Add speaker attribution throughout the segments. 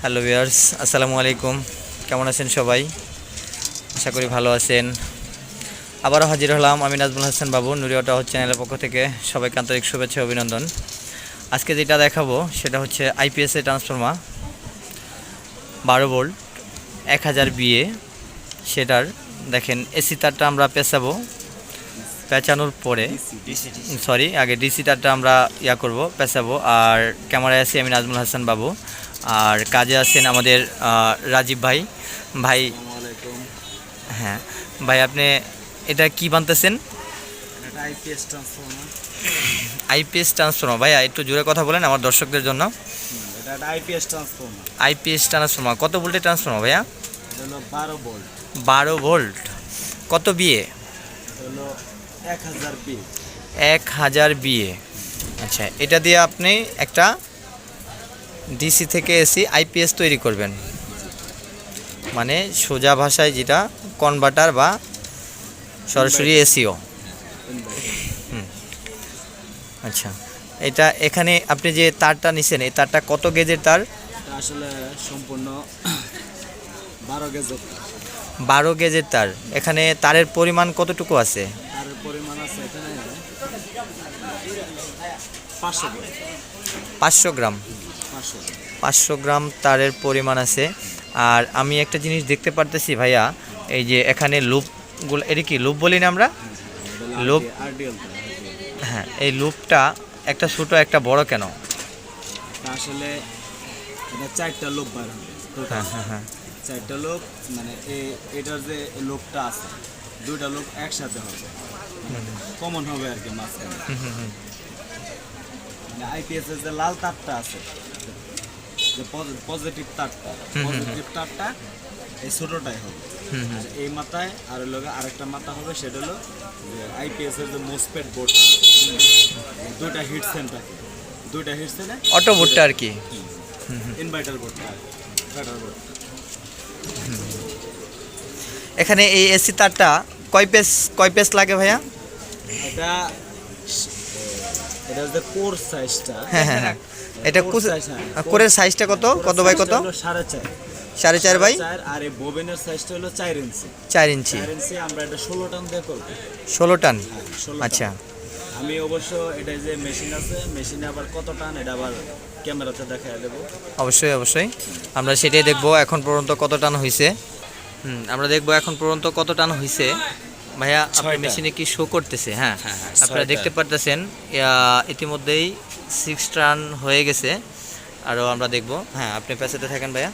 Speaker 1: Hello viewers, আসসালামু আলাইকুম। কেমন আছেন সবাই? আশা করি ভালো আছেন। আবারও হাজির হলাম আমি নাজমুল হাসান বাবু, নুরি অটো চ্যানেলের পক্ষ থেকে সবাইকে আন্তরিক শুভেচ্ছা অভিনন্দন। আজকে যেটা দেখাবো সেটা হচ্ছে আইপিএসএ ট্রান্সফরমার 12 ভোল্ট 1000 বিএ। সেটার দেখেন এসি তারটা আমরা পেঁচানোর পরে আগে ডিসি তারটা আমরা করব, পেঁচাবো। আর ক্যামেরায় আছি আমি নাজমুল হাসান বাবু, আর কাজে আছেন আমাদের রাজীব ভাই। ভাই হ্যাঁ ভাই, আপনি এটা কি বানতেছেন? IPS transformer. ভাইয়া একটু জোরে কথা বলেন আমার দর্শকদের জন্য। আইপিএস ট্রান্সফরমার কত ভোল্টের ট্রান্সফরমার ভাইয়া? 12 ভোল্ট। কত বিএ? 1000 বিএ। আচ্ছা, এটা দিয়ে আপনি একটা ডিসি থেকে এসি আইপিএস তৈরি করবেন, মানে সোজা ভাষায় যেটা কনভার্টার বা সরাসরি এসিও। আচ্ছা, এটা এখানে আপনি যে তারটা নিছেন, এই তারটা কত গেজের তার?
Speaker 2: আসলে সম্পূর্ণ 12 গেজের।
Speaker 1: 12 গেজের তার। এখানে তারের পরিমাণ কতটুকু আছে?
Speaker 2: তারের পরিমাণ আছে এখানে 500 গ্রাম।
Speaker 1: 500 গ্রাম। 500 গ্রাম তারের পরিমাণ আছে। আর আমি একটা জিনিস দেখতে পারতেছি ভাইয়া, এই যে এখানে লুপগুলো, এটা কি লুপ বলি না আমরা? লুপ। হ্যাঁ, এই লুপটা একটা ছোটো একটা বড় কেন?
Speaker 2: আসলে এটা 4টা লুপ বার হবে।
Speaker 1: হ্যাঁ,
Speaker 2: 4টা লুপ, মানে এটার যে লুপটা আছে 2টা লুপ একসাথে হবে, কমন হবে আর কি মাঝখানে। মানে আইপিএস এর যে লাল তারটা আছে, যে পজিটিভ তারটা এই ছোটটাই হবে। আর এই মাথায় আর আরেকটা মাথা হবে, সেটা হলো যে আইপিএস এর যে মোসফেট বোর্ড, 2টা হিট সেন্টার, 2টা হিট সেন্টার
Speaker 1: অটো বোর্ডটা আর কি,
Speaker 2: ইনভার্টার বোর্ডটা।
Speaker 1: এখানে এই এসি তারটা কয় পেস লাগে ভাইয়া?
Speaker 2: এটা এটা যে কোর সাইজটা।
Speaker 1: হ্যাঁ, এটা কোরের সাইজটা কত বাই কত? 4.5 বাই।
Speaker 2: আর এই বোবেনের সাইজটা হলো 4 ইঞ্চি।
Speaker 1: 4 ইঞ্চি।
Speaker 2: আমরা এটা 16 টান দিয়ে করব।
Speaker 1: 16 টান।
Speaker 2: 16
Speaker 1: আচ্ছা,
Speaker 2: আমি অবশ্য এটা যে মেশিন আছে, মেশিনে আবার কত টান এটা আবার ক্যামেরাতে দেখায় দেব।
Speaker 1: অবশ্যই আমরা সেটাই দেখব এখন পর্যন্ত কত টান হয়েছে। আমরা দেখবো এখন পর্যন্ত কত টান হয়েছে। ভাইয়া আপনার মেশিনে কি শো করতেছে? হ্যাঁ, আপনারা দেখতে পারতেছেন ইতিমধ্যেই 6 টান হয়ে গেছে। আরও আমরা দেখব। হ্যাঁ, আপনি পেছাতে থাকেন ভাইয়া।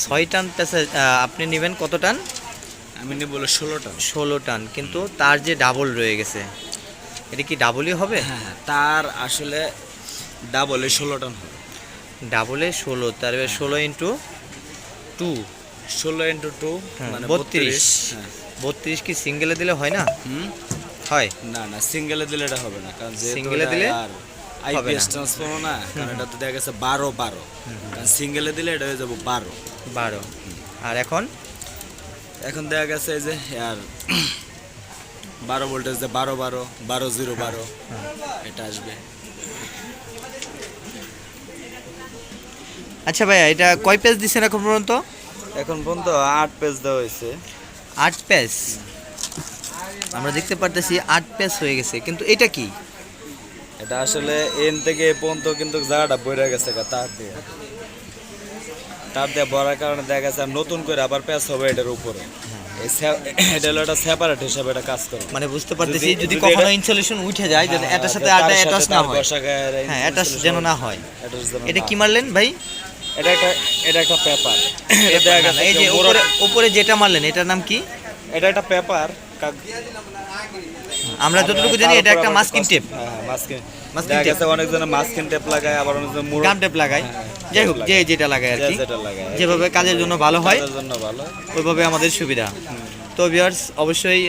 Speaker 1: ছয় টান পেছায় আপনি নেবেন কত টান?
Speaker 2: আমি নেব 16 টান।
Speaker 1: 16 টান, কিন্তু তার যে ডাবল রয়ে গেছে, এটা কি ডাবলই হবে?
Speaker 2: হ্যাঁ, তার আসলে ডাবলে 16 টান হবে।
Speaker 1: ডাবলে 16, তার 16 ইন্টু 2,
Speaker 2: 16 ইন্টু 2 মানে
Speaker 1: 32। 32 কি সিঙ্গেলে দিলে হয় না? হয়
Speaker 2: না, সিঙ্গেলে দিলে এটা হবে না, কারণ যে
Speaker 1: সিঙ্গেলে দিলে
Speaker 2: আর আইপিএস ট্রান্সফরমার না, কারণ এটা তো দেখা গেছে 12 কারণ সিঙ্গেলে দিলে এটা হয়ে যাবে 12।
Speaker 1: আর এখন
Speaker 2: দেখা গেছে এই যে আর 12 ভোল্টেজ যে 12 এটা আসবে।
Speaker 1: আচ্ছা ভাইয়া, এটা কয় পেজ দিচ্ছেন এখন পর্যন্ত?
Speaker 2: এখন পর্যন্ত 8 পেজ দেওয়া হয়েছে।
Speaker 1: 8 পেজ আমরা দেখতে পারতেছি, 8 পেজ হয়ে গেছে। কিন্তু এটা কি?
Speaker 2: এটা আসলে এন থেকে এ পর্যন্ত কিন্তু জায়গাটা বইরা গেছে তার দিয়ে ভরার কারণে দেখা গেছে নতুন করে আবার পেজ হবে এটার উপরে। এটা হলো একটা সেপারেট হিসাবে এটা কাজ করে।
Speaker 1: মানে বুঝতে পারতেছি যদি কখনো ইনসুলেশন উঠে যায়, যদি এটার সাথে আরটা অ্যাটাচ না হয়, হ্যাঁ অ্যাটাচ যেন না হয়। এটা কি মারলেন ভাই?
Speaker 2: এটা একটা পেপার।
Speaker 1: এই যে উপরে যেটা মারলেন এটার নাম কি?
Speaker 2: এটা একটা পেপার।
Speaker 1: আমরা যতটুকু জানি এটা একটা মাস্কিং টেপ।
Speaker 2: দেখা গেছে অনেকজনে মাস্কিং টেপ লাগায়, আবার অনেকজন
Speaker 1: গাম টেপ লাগায়। যাই হোক, যে যেটা লাগায় আর কি, যেভাবে কাজের জন্য ভালো হয় ওইভাবে আমাদের সুবিধা। তো ভিউয়ার্স, অবশ্যই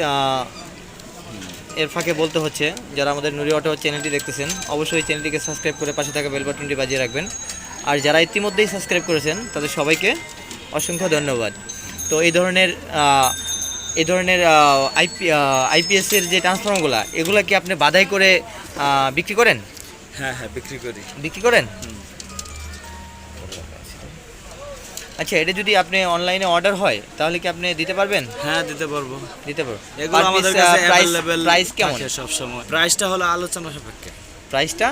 Speaker 1: এর ফাঁকে বলতে হচ্ছে, যারা আমাদের নুরি অটো চ্যানেলটি দেখতেছেন অবশ্যই চ্যানেলটিকে সাবস্ক্রাইব করে পাশে থাকা বেল বাটনটি বাজিয়ে রাখবেন। আর যারা ইতিমধ্যেই সাবস্ক্রাইব করেছেন তাদের সবাইকে অসংখ্য ধন্যবাদ। তো এই ধরনের এই ধরনের আইপিএস এর যে ট্রান্সফর্মারগুলো এগুলো কি আপনি বাধাই করে বিক্রি করেন?
Speaker 2: হ্যাঁ হ্যাঁ,
Speaker 1: বিক্রি করেন? আচ্ছা, এটা যদি আপনি অনলাইনে অর্ডার হয় তাহলে কি আপনি দিতে পারবেন?
Speaker 2: হ্যাঁ দিতে পারবো।
Speaker 1: দিতে পারবো।
Speaker 2: এগুলো আমাদের কাছে অ্যাভেলেবল।
Speaker 1: প্রাইস কেমন?
Speaker 2: সব সময় প্রাইসটা হলো আলোচনা সাপেক্ষে।
Speaker 1: প্রাইসটা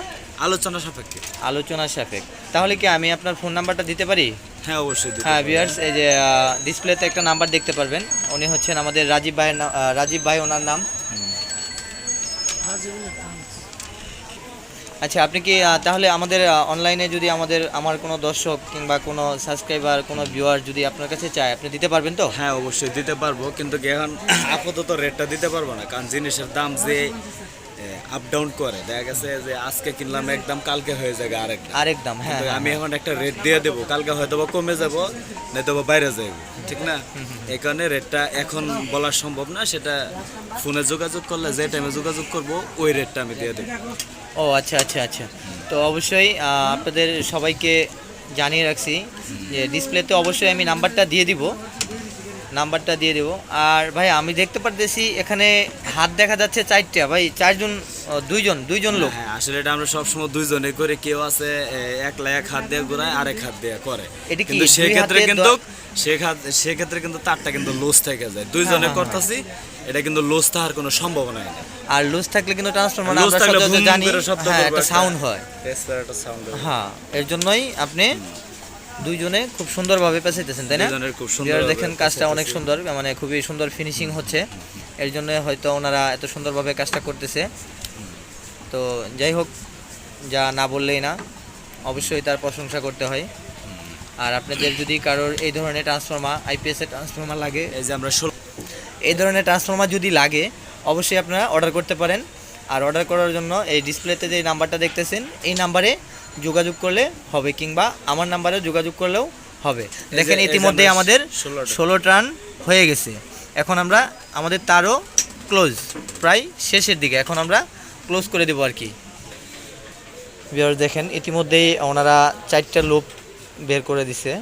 Speaker 2: আলোচনা সাপেক্ষে।
Speaker 1: আলোচনা সাপেক্ষে। তাহলে কি আমি আপনার ফোন নাম্বারটা দিতে পারি?
Speaker 2: হ্যাঁ অবশ্যই দিতে
Speaker 1: হ্যাঁ
Speaker 2: পারবো।
Speaker 1: ভিউয়ার্স, এই যে ডিসপ্লেতে একটা নাম্বার দেখতে পারবেন, উনি হচ্ছেন আমাদের রাজীব ভাই ওনার নাম। আচ্ছা, আপনি কি তাহলে আমাদের অনলাইনে যদি আমার কোনো দর্শক কিংবা কোনো সাবস্ক্রাইবার, কোনো ভিউয়ার যদি আপনার কাছে চায়, আপনি দিতে পারবেন তো?
Speaker 2: হ্যাঁ অবশ্যই দিতে পারবো, কিন্তু এখন আপাতত রেটটা দিতে পারবো না, কারণ জিনিসের দাম যে আপ ডাউন করে, দেখা গেছে যে আজকে কিনলাম একদম, কালকে হয়ে যাবে
Speaker 1: আরেক দাম। হ্যাঁ,
Speaker 2: কিন্তু আমি এখন একটা রেট দিয়ে দেবো, কালকে হয়তো বা কমে যাবো, নয়তো বা বাইরে যাবো, ঠিক না? এই কারণে রেটটা এখন বলা সম্ভব না, সেটা ফোনে যোগাযোগ করলে যে টাইমে যোগাযোগ করবো ওই রেটটা আমি দিয়ে দেবো।
Speaker 1: ও আচ্ছা আচ্ছা আচ্ছা। তো অবশ্যই আপনাদের সবাইকে জানিয়ে রাখছি যে ডিসপ্লেতে অবশ্যই আমি নাম্বারটা দিয়ে দিব। আর ভাই, আমি দেখতে পারতেছি এখানে হাত দেখা যাচ্ছে 4টা। ভাই, 4জন, দুইজন লোক?
Speaker 2: হ্যাঁ, আসলে এটা আমরা সবসময় দুইজনে করে, কেউ আছে একলা এক হাত দিয়ে ঘোরায়, আরেক হাত দিয়ে করে।
Speaker 1: এটা কি
Speaker 2: কিন্তু
Speaker 1: দুই
Speaker 2: সেক্ষেত্রে
Speaker 1: হাতে
Speaker 2: কিন্তু সেক্ষেত্রে কিন্তু তারটা কিন্তু লুজ থেকে যায়। দুইজনে করতেছি, এটা কিন্তু লুজ থাকার কোনো সম্ভাবনা নেই।
Speaker 1: আর লুজ থাকলে কিন্তু ট্রান্সফরমার
Speaker 2: লুজ
Speaker 1: আমরা
Speaker 2: থাকলে
Speaker 1: সচরাচর
Speaker 2: বুম
Speaker 1: জানি,
Speaker 2: করে শব্দ
Speaker 1: হ্যাঁ,
Speaker 2: করবে,
Speaker 1: একটা সাউন্ড হয়।
Speaker 2: একটা সাউন্ড হবে।
Speaker 1: হ্যাঁ, এর জন্যই আপনি দুইজনে খুব সুন্দরভাবে পেঁচাইতেছেন, তাই না?
Speaker 2: দুইজনের খুব সুন্দর
Speaker 1: ভিউয়ার দেখেন কাজটা অনেক সুন্দর, মানে খুবই সুন্দর ফিনিশিং হচ্ছে। এর জন্য হয়তো ওনারা এত সুন্দরভাবে কাজটা করতেছে। তো যাই হোক, যা না বললেই না, অবশ্যই তার প্রশংসা করতে হয়। আর আপনাদের যদি কারোর এই ধরনের ট্রান্সফর্মার, আইপিএস এর ট্রান্সফর্মার লাগে,
Speaker 2: এই যে আমরা
Speaker 1: এই ধরনের ট্রান্সফর্মার যদি লাগে, অবশ্যই আপনারা অর্ডার করতে পারেন। আর অর্ডার করার জন্য এই ডিসপ্লেতে যে নাম্বারটা দেখতেছেন, এই নাম্বারে যোগাযোগ করলে হবে, কিংবা আমার নাম্বারে যোগাযোগ করলেও হবে। দেখেন ইতিমধ্যে আমাদের 16 টার্ন হয়ে গেছে। এখন আমরা আমাদের তারও ক্লোজ, প্রায় শেষের দিকে, এখন আমরা ক্লোজ করে দেবো আর কি। ভিউয়ার দেখেন ইতিমধ্যেই ওনারা 4টা লুপ বের করে দিছে,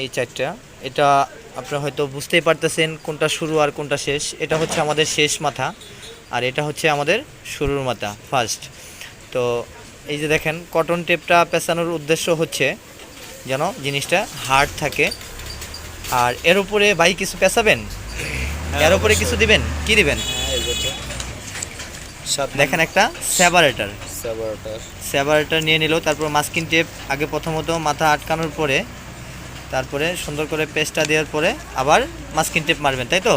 Speaker 1: এই 4টা। এটা আপনারা হয়তো বুঝতেই পারতেছেন কোনটা শুরু আর কোনটা শেষ। এটা হচ্ছে আমাদের শেষ মাথা, আর এটা হচ্ছে আমাদের শুরুর মাথা, ফার্স্ট। তো এই যে দেখেন, কটন টেপটা পেঁচানোর উদ্দেশ্য হচ্ছে যেন জিনিসটা হার্ড থাকে। আর এর উপরে ভাই কিছু পেঁচাবেন, এর উপরে কিছু দিবেন, কি দিবেন? দেখেন একটা সেপারেটর নিয়ে নিল। তারপর মাস্কিং টেপ আগে প্রথমত মাথা আটকানোর পরে, তারপরে সুন্দর করে পেস্টটা দেওয়ার পরে আবার মাস্কিং টেপ মারবেন, তাই তো?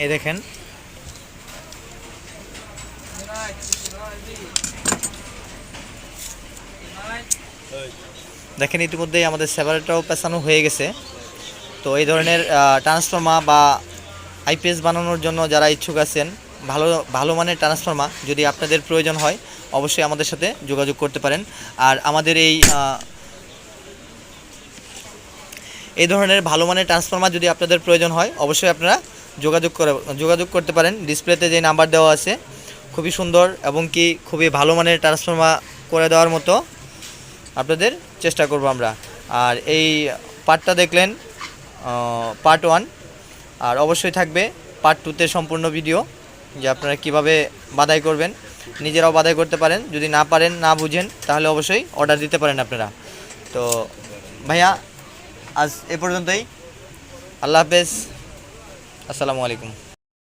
Speaker 1: এই দেখেন, ইতিমধ্যেই আমাদের সেপারেটরও পেঁচানো হয়ে গেছে। তো এই ধরনের ট্রান্সফর্মার বা আইপিএস বানানোর জন্য যারা ইচ্ছুক আছেন, ভালো মানের ট্রান্সফর্মার যদি আপনাদের প্রয়োজন হয়, অবশ্যই আমাদের সাথে যোগাযোগ করতে পারেন। আর আমাদের এই ধরনের ভালো মানের ট্রান্সফর্মার যদি আপনাদের প্রয়োজন হয়, অবশ্যই আপনারা যোগাযোগ করতে পারেন। ডিসপ্লেতে যে নাম্বার দেওয়া আছে, খুবই সুন্দর এবং কি খুবই ভালো মানের ট্রান্সফর্মার করে দেওয়ার মতো আপনাদের চেষ্টা করব আমরা। আর এই পার্টটা দেখলেন পার্ট 1, আর অবশ্যই থাকবে পার্ট 2তে সম্পূর্ণ ভিডিও, যে আপনারা কিভাবে বাদাই করবেন। নিজেরাও বাদাই করতে পারেন, যদি না পারেন, না বুঝেন, তাহলে অবশ্যই অর্ডার দিতে পারেন আপনারা। তো ভাইয়া, আজ এ পর্যন্তই। আল্লাহ হাফেজ, আসসালামু আলাইকুম।